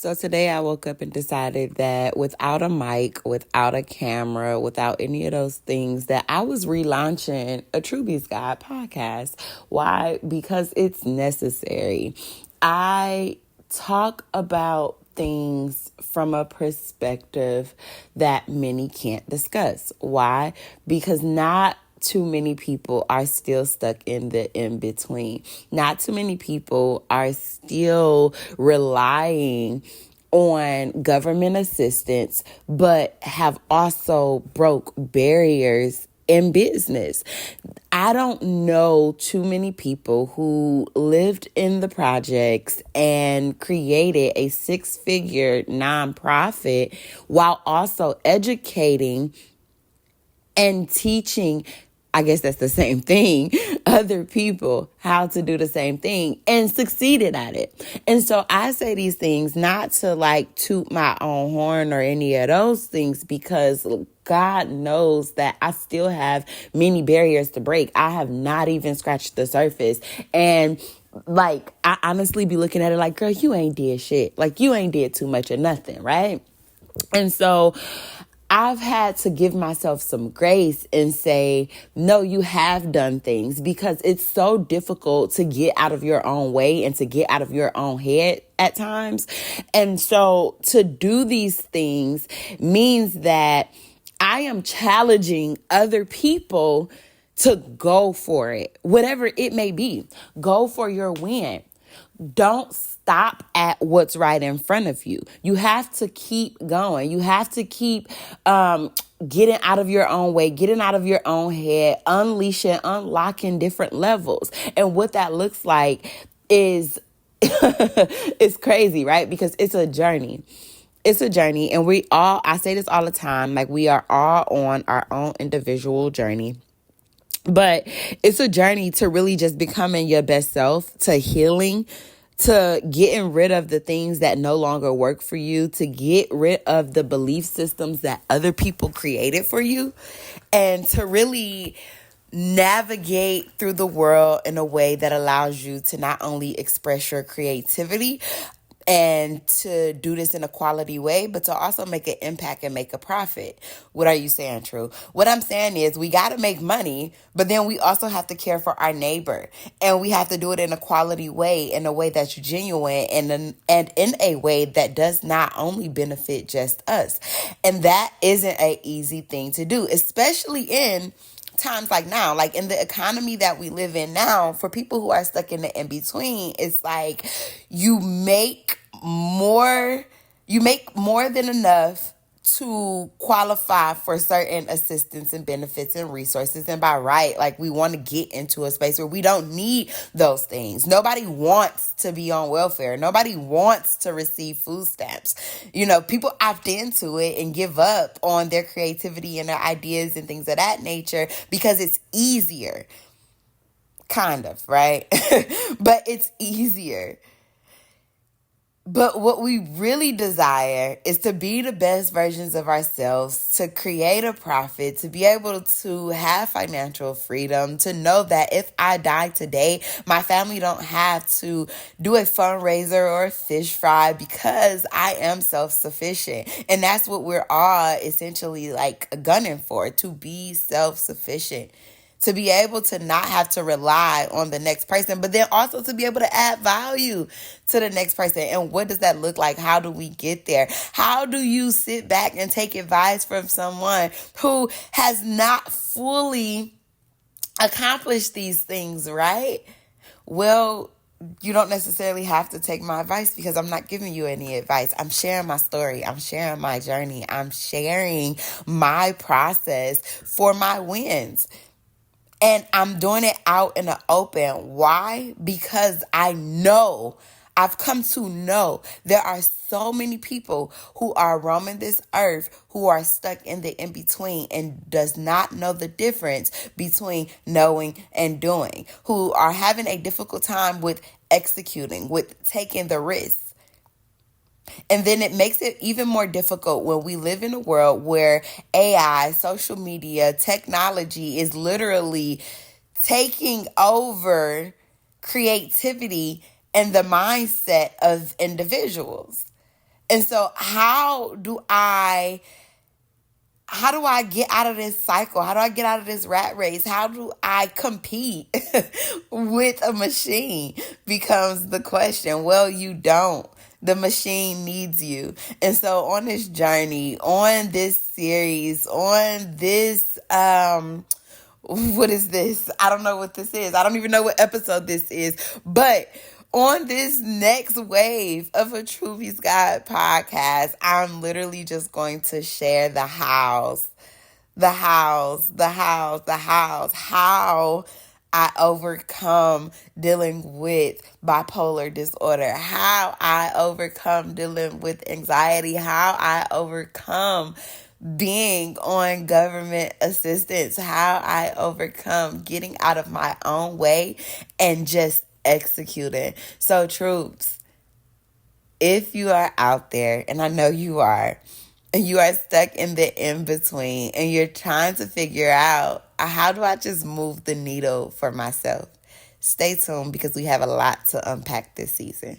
So today I woke up and decided that without a mic, without a camera, without any of those things, that I was relaunching a Truby's Guide podcast. Why? Because it's necessary. I talk about things from a perspective that many can't discuss. Why? Because not too many people are still stuck in the in-between. Not too many people are still relying on government assistance, but have also broke barriers in business. I don't know too many people who lived in the projects and created a six-figure nonprofit while also educating and teaching, I guess that's the same thing, other people how to do the same thing and succeeded at it. And so I say these things not to toot my own horn or any of those things, because God knows that I still have many barriers to break. I have not even scratched the surface. And I honestly be looking at it like, girl, you ain't did shit. You ain't did too much of nothing, right? And so I've had to give myself some grace and say, no, you have done things, because it's so difficult to get out of your own way and to get out of your own head at times. And so to do these things means that I am challenging other people to go for it, whatever it may be. Go for your win. Don't stop at what's right in front of you. You have to keep going. You have to keep getting out of your own way, getting out of your own head, unleashing, unlocking different levels. And what that looks like is it's crazy, right? Because it's a journey. It's a journey. And I say this all the time, we are all on our own individual journey. But it's a journey to really just becoming your best self, to healing, to getting rid of the things that no longer work for you, to get rid of the belief systems that other people created for you, and to really navigate through the world in a way that allows you to not only express your creativity and to do this in a quality way, but to also make an impact and make a profit. What are you saying, True? What I'm saying is we got to make money, but then we also have to care for our neighbor. And we have to do it in a quality way, in a way that's genuine, and in a way that does not only benefit just us. And that isn't an easy thing to do, especially in times like now, in the economy that we live in now. For people who are stuck in the in-between, it's you make more than enough to qualify for certain assistance and benefits and resources. And by right, we want to get into a space where we don't need those things. Nobody wants to be on welfare. Nobody wants to receive food stamps. People opt into it and give up on their creativity and their ideas and things of that nature because it's easier. Kind of, right? But it's easier. But what we really desire is to be the best versions of ourselves, to create a profit, to be able to have financial freedom, to know that if I die today, my family don't have to do a fundraiser or a fish fry because I am self-sufficient. And that's what we're all essentially gunning for, to be self-sufficient. To be able to not have to rely on the next person, but then also to be able to add value to the next person. And what does that look like? How do we get there? How do you sit back and take advice from someone who has not fully accomplished these things, right? Well, you don't necessarily have to take my advice, because I'm not giving you any advice. I'm sharing my story. I'm sharing my journey. I'm sharing my process for my wins. And I'm doing it out in the open. Why? Because I've come to know there are so many people who are roaming this earth who are stuck in the in-between and does not know the difference between knowing and doing, who are having a difficult time with executing, with taking the risk. And then it makes it even more difficult when we live in a world where AI, social media, technology is literally taking over creativity and the mindset of individuals. And so how do I get out of this cycle? How do I get out of this rat race? How do I compete with a machine becomes the question. Well, you don't. The machine needs you. And so on this journey, on this series, on this, what is this? I don't know what this is. I don't even know what episode this is. But on this next wave of a Truby's God podcast, I'm literally just going to share how I overcome dealing with bipolar disorder, how I overcome dealing with anxiety, how I overcome being on government assistance, how I overcome getting out of my own way and just executing. So, troops, if you are out there, and I know you are, and you are stuck in the in-between and you're trying to figure out, how do I just move the needle for myself? Stay tuned because we have a lot to unpack this season.